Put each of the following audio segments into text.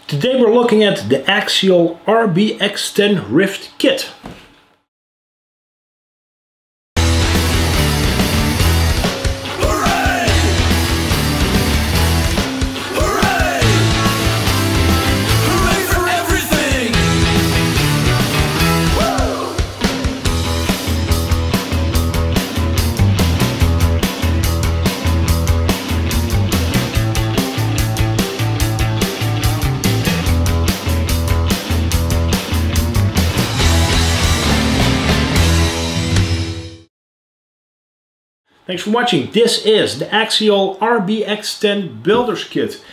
Today we're looking at the Axial RBX10 Ryft Kit. Thanks for watching. This is the Axial RBX10 Builder's Kit.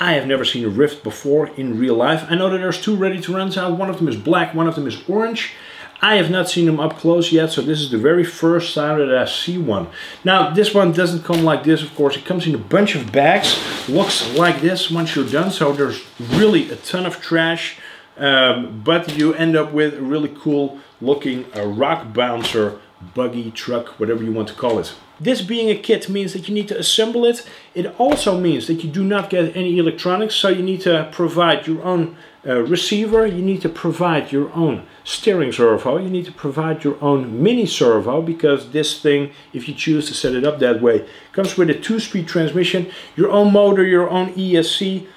I have never seen a Ryft before in real life. I know that there's two ready to runs out. One of them is black, one of them is orange. I have not seen them up close yet, so this is the very first time that I see one. Now, this one doesn't come like this, of course. It comes in a bunch of bags. Looks like this once you're done, so there's really a ton of trash. But you end up with a really cool looking rock bouncer, buggy, truck, whatever you want to call it. This being a kit means that you need to assemble it. It also means that you do not get any electronics, so you need to provide your own receiver, you need to provide your own steering servo, you need to provide your own mini servo, because this thing, if you choose to set it up that way, comes with a 2-speed transmission, your own motor, your own ESC,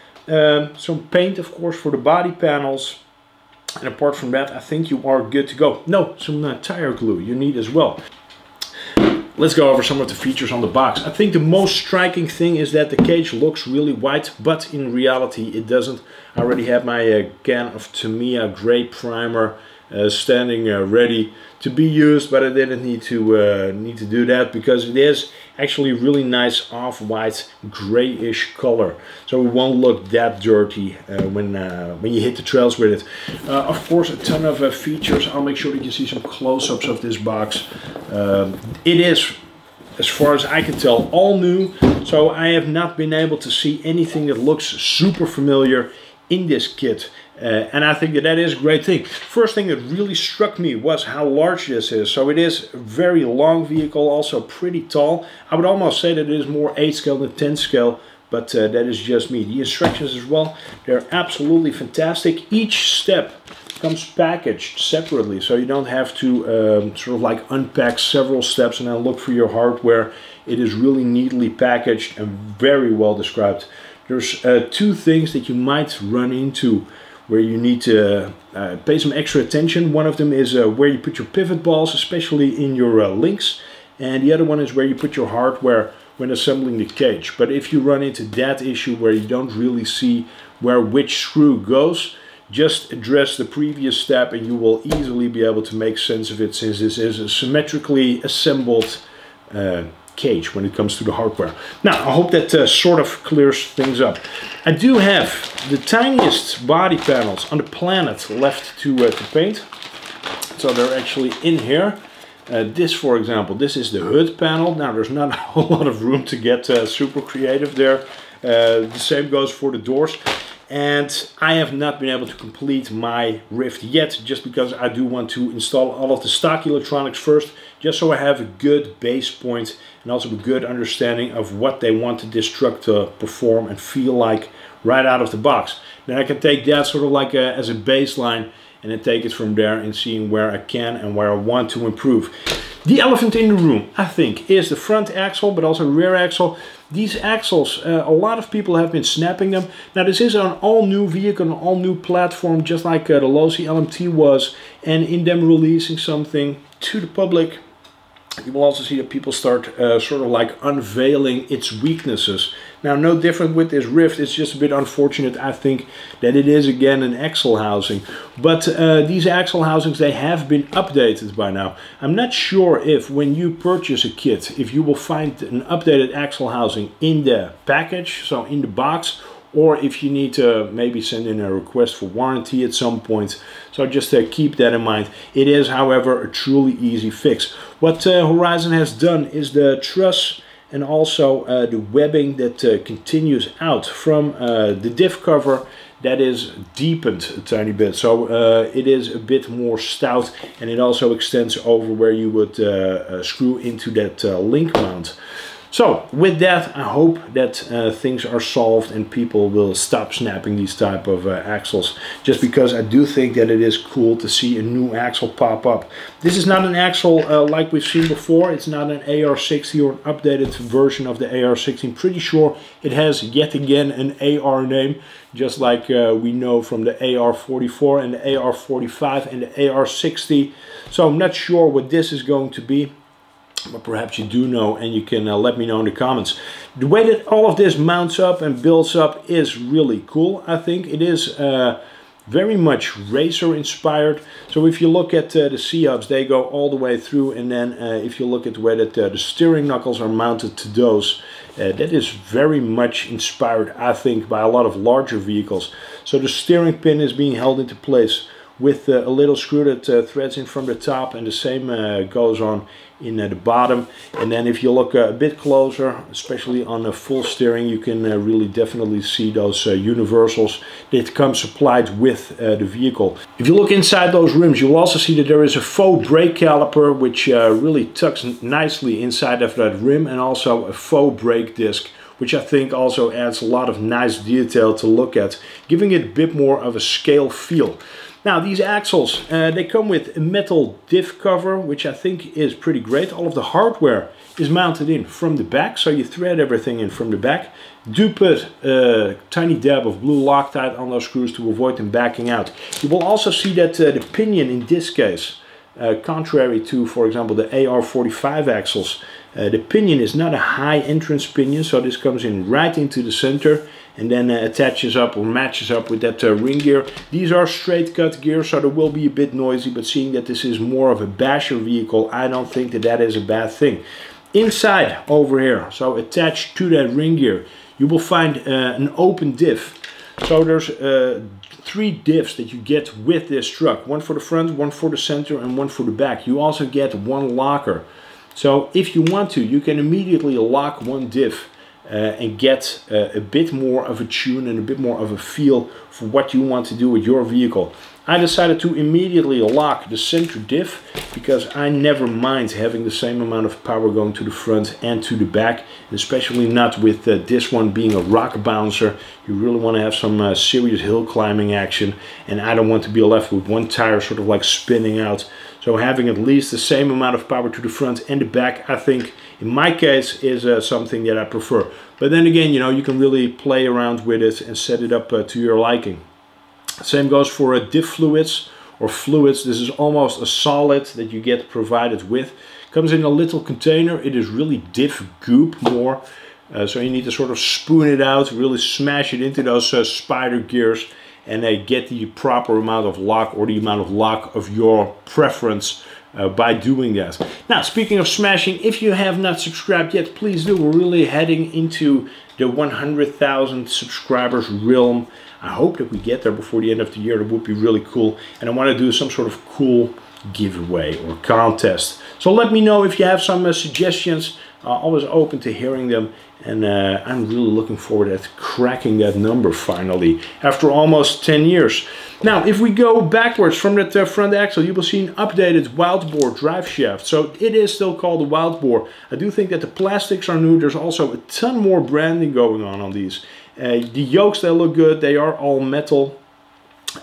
some paint of course for the body panels. And apart from that, I think you are good to go. No, some tire glue you need as well. Let's go over some of the features on the box. I think the most striking thing is that the cage looks really white, but in reality it doesn't. I already have my can of Tamiya gray primer standing ready to be used, but I didn't need to do that because it is actually really nice off-white grayish color, so it won't look that dirty when you hit the trails with it. Of course, a ton of features. I'll make sure that you see some close-ups of this box. It is, as far as I can tell, all new, so I have not been able to see anything that looks super familiar in this kit. And I think that is a great thing. First thing that really struck me was how large this is. So it is a very long vehicle, also pretty tall. I would almost say that it is more 8 scale than 10 scale, but that is just me. The instructions as well, they're absolutely fantastic. Each step comes packaged separately, so you don't have to sort of like unpack several steps and then look for your hardware. It is really neatly packaged and very well described. There's two things that you might run into where you need to pay some extra attention. One of them is where you put your pivot balls, especially in your links, and the other one is where you put your hardware when assembling the cage. But if you run into that issue where you don't really see where which screw goes, just address the previous step and you will easily be able to make sense of it, since this is a symmetrically assembled cage when it comes to the hardware. Now, I hope that sort of clears things up. I do have the tiniest body panels on the planet left to paint, so they're actually in here. This, for example, this is the hood panel. Now, there's not a whole lot of room to get super creative there. The same goes for the doors. And I have not been able to complete my Ryft yet, just because I do want to install all of the stock electronics first, just so I have a good base point and also a good understanding of what they wanted this truck to perform and feel like right out of the box. Then I can take that sort of like as a baseline and then take it from there and seeing where I can and where I want to improve. The elephant in the room, I think, is the front axle, but also rear axle. These axles, a lot of people have been snapping them. Now, this is an all-new vehicle, an all-new platform, just like the Losi LMT was. And in them releasing something to the public, you will also see that people start sort of like unveiling its weaknesses. Now, no different with this Ryft. It's just a bit unfortunate, I think, that it is again an axle housing. But these axle housings, they have been updated by now. I'm not sure if when you purchase a kit, if you will find an updated axle housing in the package, so in the box, or if you need to maybe send in a request for warranty at some point. So just keep that in mind. It is, however, a truly easy fix. What Horizon has done is the truss and also the webbing that continues out from the diff cover, that is deepened a tiny bit. So it is a bit more stout, and it also extends over where you would screw into that link mount. So with that, I hope that things are solved and people will stop snapping these type of axles, just because I do think that it is cool to see a new axle pop up. This is not an axle like we've seen before. It's not an AR60 or an updated version of the AR60. I'm pretty sure it has yet again an AR name, just like we know from the AR44 and the AR45 and the AR60. So I'm not sure what this is going to be, but perhaps you do know, and you can let me know in the comments. The way that all of this mounts up and builds up is really cool. I think it is very much racer inspired. So if you look at the C-hubs, they go all the way through, and then if you look at the way that the steering knuckles are mounted to those, that is very much inspired, I think, by a lot of larger vehicles. So the steering pin is being held into place with a little screw that threads in from the top, and the same goes on in the bottom. And then if you look a bit closer, especially on the full steering, you can really definitely see those universals that come supplied with the vehicle. If you look inside those rims, you'll also see that there is a faux brake caliper, which really tucks nicely inside of that rim, and also a faux brake disc, which I think also adds a lot of nice detail to look at, giving it a bit more of a scale feel. Now these axles, they come with a metal diff cover, which I think is pretty great. All of the hardware is mounted in from the back, so you thread everything in from the back. Do put a tiny dab of blue Loctite on those screws to avoid them backing out. You will also see that the pinion in this case, contrary to, for example, the AR45 axles, the pinion is not a high entrance pinion, so this comes in right into the center and then attaches up or matches up with that ring gear. These are straight cut gears, so they will be a bit noisy, but seeing that this is more of a basher vehicle, I don't think that that is a bad thing. Inside over here, so attached to that ring gear, you will find an open diff. So there's 3 diffs that you get with this truck. One for the front, one for the center, and one for the back. You also get one locker. So if you want to, you can immediately lock one diff and get a bit more of a tune and a bit more of a feel for what you want to do with your vehicle. I decided to immediately lock the center diff because I never mind having the same amount of power going to the front and to the back, and especially not with this one being a rock bouncer. You really want to have some serious hill climbing action, and I don't want to be left with one tire sort of like spinning out. So having at least the same amount of power to the front and the back, I think in my case is something that I prefer. But then again, you know, you can really play around with it and set it up to your liking. Same goes for Diff Fluids or fluids. This is almost a solid that you get provided with. Comes in a little container. It is really diff goop more. So you need to sort of spoon it out, really smash it into those spider gears, and get the proper amount of lock, or the amount of lock of your preference by doing that. Now, speaking of smashing, if you have not subscribed yet, please do. We're really heading into the 100,000 subscribers realm. I hope that we get there before the end of the year. That would be really cool. And I want to do some sort of cool giveaway or contest. So let me know if you have some suggestions. Always open to hearing them. And I'm really looking forward to cracking that number finally, after almost 10 years. Now, if we go backwards from that front axle, you will see an updated wild bore drive shaft. So it is still called a wild bore. I do think that the plastics are new. There's also a ton more branding going on these. The yokes, they look good. They are all metal.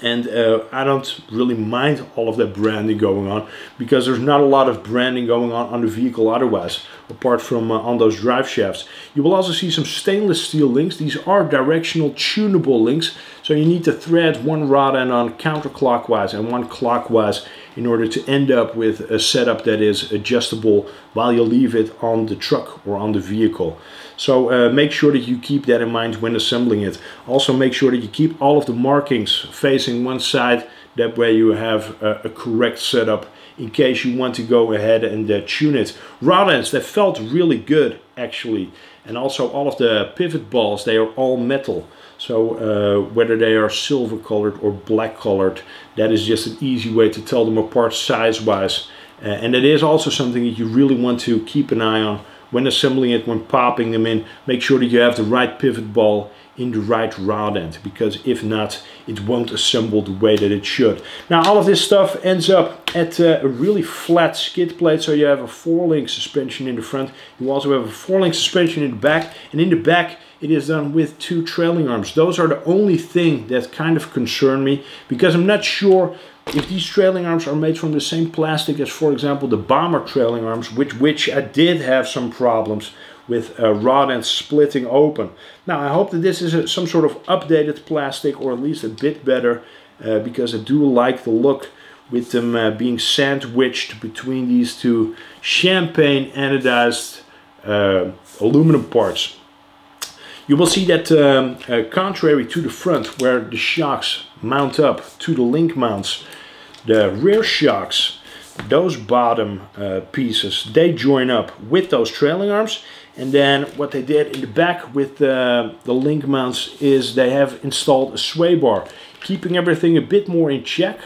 And I don't really mind all of that branding going on, because there's not a lot of branding going on the vehicle otherwise, apart from on those drive shafts. You will also see some stainless steel links. These are directional tunable links, so you need to thread one rod end on counterclockwise and one clockwise in order to end up with a setup that is adjustable while you leave it on the truck or on the vehicle. So make sure that you keep that in mind when assembling it. Also make sure that you keep all of the markings facing one side. That way you have a correct setup in case you want to go ahead and tune it. Rod ends, that felt really good actually. And also all of the pivot balls, they are all metal. So whether they are silver colored or black colored, that is just an easy way to tell them apart size wise. And that is also something that you really want to keep an eye on when assembling it, when popping them in. Make sure that you have the right pivot ball in the right rod end, because if not, it won't assemble the way that it should. Now all of this stuff ends up at a really flat skid plate, so you have a 4-link suspension in the front. You also have a 4-link suspension in the back, and in the back it is done with 2 trailing arms. Those are the only thing that kind of concern me, because I'm not sure if these trailing arms are made from the same plastic as, for example, the Bomber trailing arms, which I did have some problems with rod ends splitting open. Now I hope that this is some sort of updated plastic, or at least a bit better, because I do like the look with them being sandwiched between these 2 champagne anodized aluminum parts. You will see that contrary to the front, where the shocks mount up to the link mounts, the rear shocks, those bottom pieces, they join up with those trailing arms. And then what they did in the back with the link mounts is they have installed a sway bar, keeping everything a bit more in check.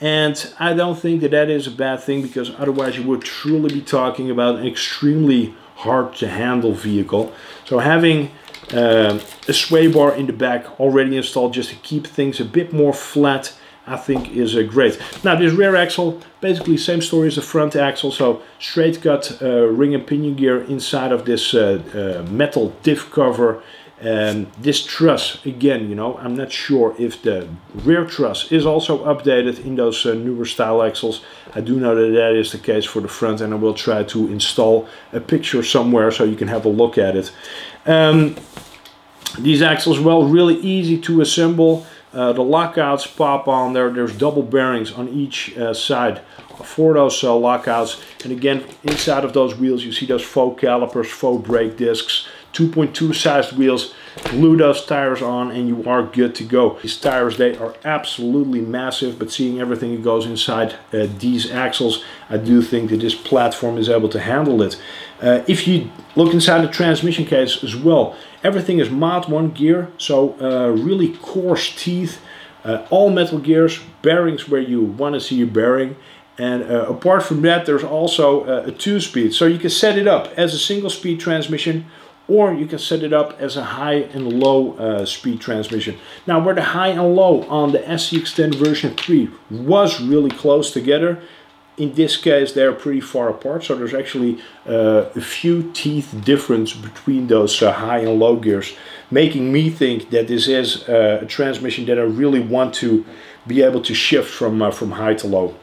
And I don't think that that is a bad thing, because otherwise you would truly be talking about an extremely hard to handle vehicle. So having a sway bar in the back already installed just to keep things a bit more flat, I think is great. Now this rear axle, basically same story as the front axle, so straight cut ring and pinion gear inside of this metal diff cover. And this truss, again, you know, I'm not sure if the rear truss is also updated in those newer style axles. I do know that that is the case for the front, and I will try to install a picture somewhere so you can have a look at it. These axles, well, really easy to assemble. The lockouts pop on there. There's double bearings on each side for those lockouts. And again, inside of those wheels you see those faux calipers, faux brake discs, 2.2 sized wheels. Glue those tires on and you are good to go. These tires, they are absolutely massive, but seeing everything that goes inside these axles, I do think that this platform is able to handle it. If you look inside the transmission case as well, everything is Mod 1 gear, so really coarse teeth, all metal gears, bearings where you want to see your bearing. And apart from that, there's also a 2-speed, so you can set it up as a single-speed transmission, or you can set it up as a high and low speed transmission. Now, where the high and low on the SC Extend version 3 was really close together, in this case they're pretty far apart, so there's actually a few teeth difference between those high and low gears, making me think that this is a transmission that I really want to be able to shift from high to low.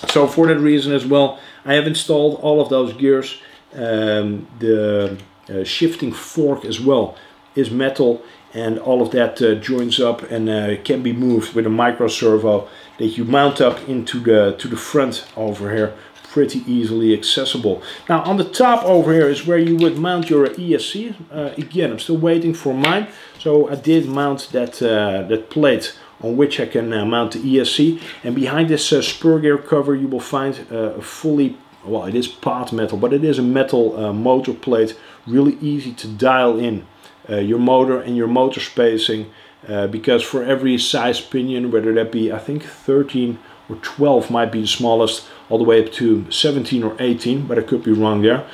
So for that reason as well, I have installed all of those gears. The shifting fork as well is metal, and all of that joins up and can be moved with a micro servo that you mount up into the front over here, pretty easily accessible. Now on the top over here is where you would mount your ESC. Again, I'm still waiting for mine, so I did mount that plate on which I can mount the ESC, and behind this spur gear cover you will find a fully, well, it is pot metal, but it is a metal motor plate, really easy to dial in your motor and your motor spacing, because for every size pinion, whether that be, I think 13 or 12 might be the smallest, all the way up to 17 or 18, but I could be wrong there.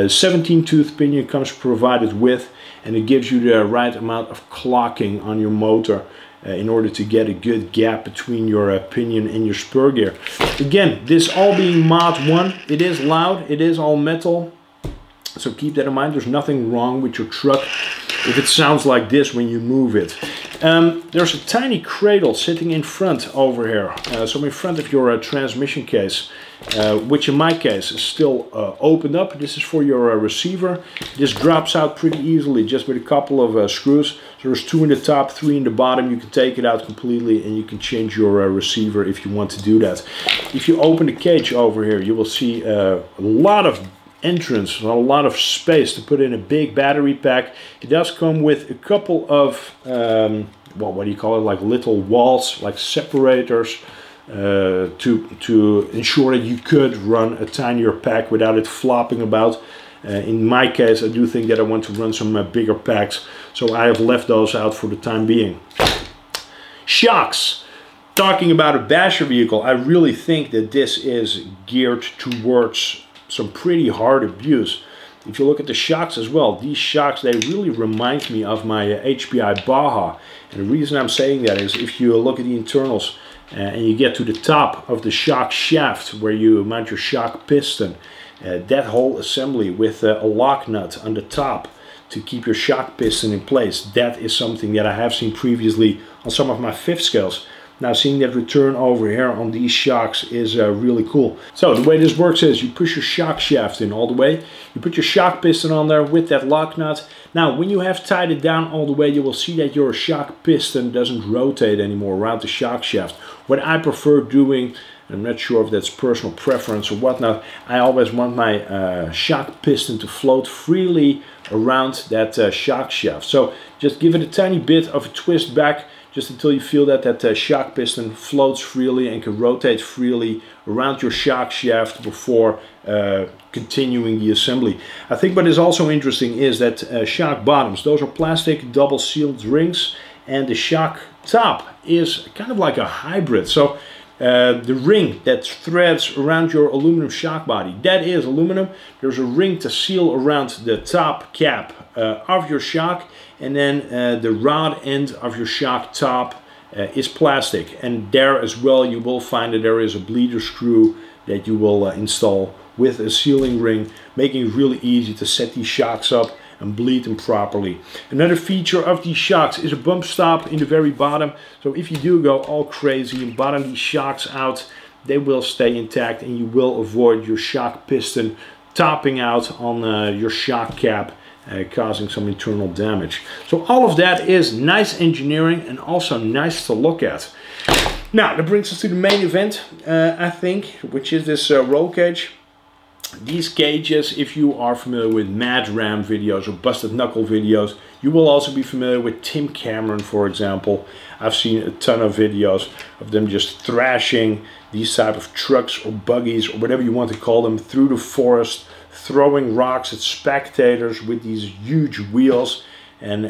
17 tooth pinion comes provided with, and it gives you the right amount of clocking on your motor in order to get a good gap between your pinion and your spur gear. Again, this all being Mod 1, it is loud, it is all metal, so keep that in mind. There's nothing wrong with your truck if it sounds like this when you move it. There's a tiny cradle sitting in front over here, so in front of your transmission case, which in my case is still opened up. This is for your receiver. This drops out pretty easily just with a couple of screws. So there's 2 in the top, 3 in the bottom. You can take it out completely and you can change your receiver if you want to do that. If you open the cage over here, you will see a lot of entrance, a lot of space to put in a big battery pack. It does come with a couple of well, what do you call it, like little walls, like separators, to ensure that you could run a tinier pack without it flopping about. In my case, I do think that I want to run some bigger packs, so I have left those out for the time being. Shocks. Talking about a basher vehicle, I really think that this is geared towards some pretty hard abuse. if you look at the shocks as well, these shocks, they really remind me of my HPI Baja. And the reason I'm saying that is if you look at the internals and you get to the top of the shock shaft where you mount your shock piston, that whole assembly with a lock nut on the top to keep your shock piston in place, that is something that I have seen previously on some of my fifth scales. Now seeing that return over here on these shocks is really cool. So the way this works is you push your shock shaft in all the way, you put your shock piston on there with that lock nut. Now when you have tied it down all the way, you will see that your shock piston doesn't rotate anymore around the shock shaft. What I prefer doing, I'm not sure if that's personal preference or whatnot, I always want my shock piston to float freely around that shock shaft. So just give it a tiny bit of a twist back, just until you feel that that shock piston floats freely and can rotate freely around your shock shaft before continuing the assembly. I think what is also interesting is that shock bottoms, those are plastic double sealed rings, and the shock top is kind of like a hybrid. So the ring that threads around your aluminum shock body, that is aluminum. There's a ring to seal around the top cap of your shock, and then the rod end of your shock top is plastic. And there as well you will find that there is a bleeder screw that you will install with a sealing ring, making it really easy to set these shocks up and bleed them properly. Another feature of these shocks is a bump stop in the very bottom. So if you do go all crazy and bottom these shocks out, they will stay intact and you will avoid your shock piston topping out on your shock cap, causing some internal damage. So all of that is nice engineering and also nice to look at. Now that brings us to the main event, I think, which is this roll cage. These cages, if you are familiar with Mad Ram videos or Busted Knuckle videos, you will also be familiar with Tim Cameron, for example. I've seen a ton of videos of them just thrashing these type of trucks or buggies or whatever you want to call them through the forest, throwing rocks at spectators with these huge wheels and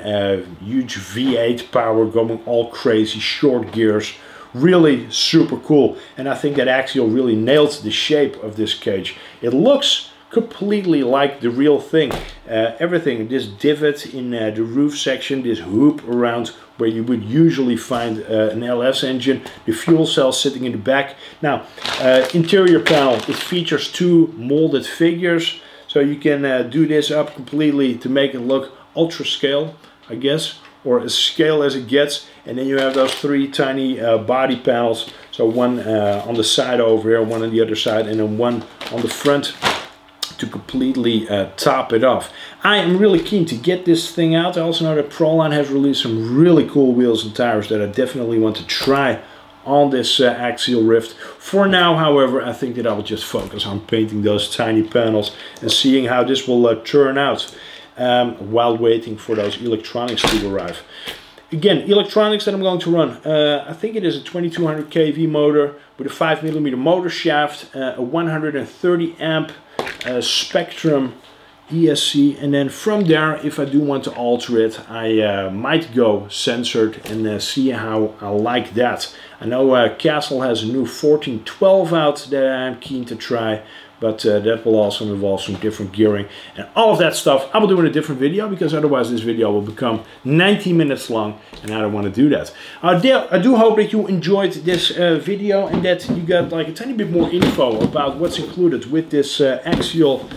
huge V8 power going all crazy, short gears. Really super cool, and I think that Axial really nailed the shape of this cage. It looks completely like the real thing. Everything, this divot in the roof section, this hoop around where you would usually find an LS engine, the fuel cell sitting in the back. Now, interior panel, it features two molded figures, so you can do this up completely to make it look ultra scale, I guess, or as scale as it gets. And then you have those three tiny body panels, so one on the side over here, one on the other side, and then one on the front to completely top it off. I am really keen to get this thing out. I also know that Proline has released some really cool wheels and tires that I definitely want to try on this Axial Ryft. For now, however, I think that I will just focus on painting those tiny panels and seeing how this will turn out while waiting for those electronics to arrive. Again, electronics that I'm going to run, I think it is a 2200 kV motor with a 5mm motor shaft, a 130 amp Spectrum ESC, and then from there, if I do want to alter it, I might go censored and see how I like that. I know Castle has a new 1412 out that I'm keen to try, but that will also involve some different gearing. And all of that stuff I will do in a different video, because otherwise this video will become 90 minutes long, and I don't want to do that. I do hope that you enjoyed this video and that you got like a tiny bit more info about what's included with this Axial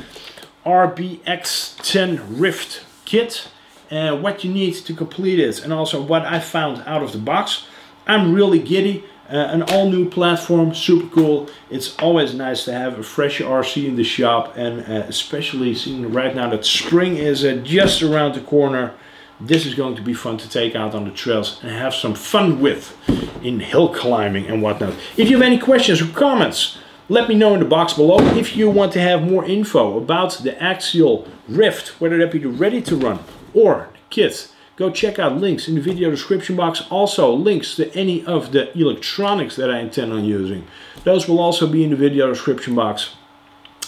RBX10 Ryft kit, what you need to complete it, and also what I found out of the box. I'm really giddy. An all new platform, super cool. It's always nice to have a fresh RC in the shop, and especially seeing right now that spring is just around the corner. This is going to be fun to take out on the trails and have some fun with in hill climbing and whatnot. If you have any questions or comments, let me know in the box below. If you want to have more info about the Axial Ryft, whether that be the ready to run or the kit, go check out links in the video description box. Also links to any of the electronics that I intend on using. Those will also be in the video description box.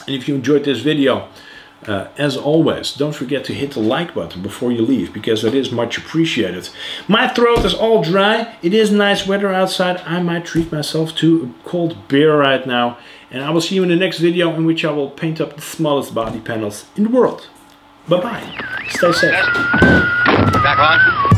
And if you enjoyed this video, as always, don't forget to hit the like button before you leave, because that is much appreciated. My throat is all dry. It is nice weather outside. I might treat myself to a cold beer right now. And I will see you in the next video, in which I will paint up the smallest body panels in the world. Bye-bye. Stay safe. Back on.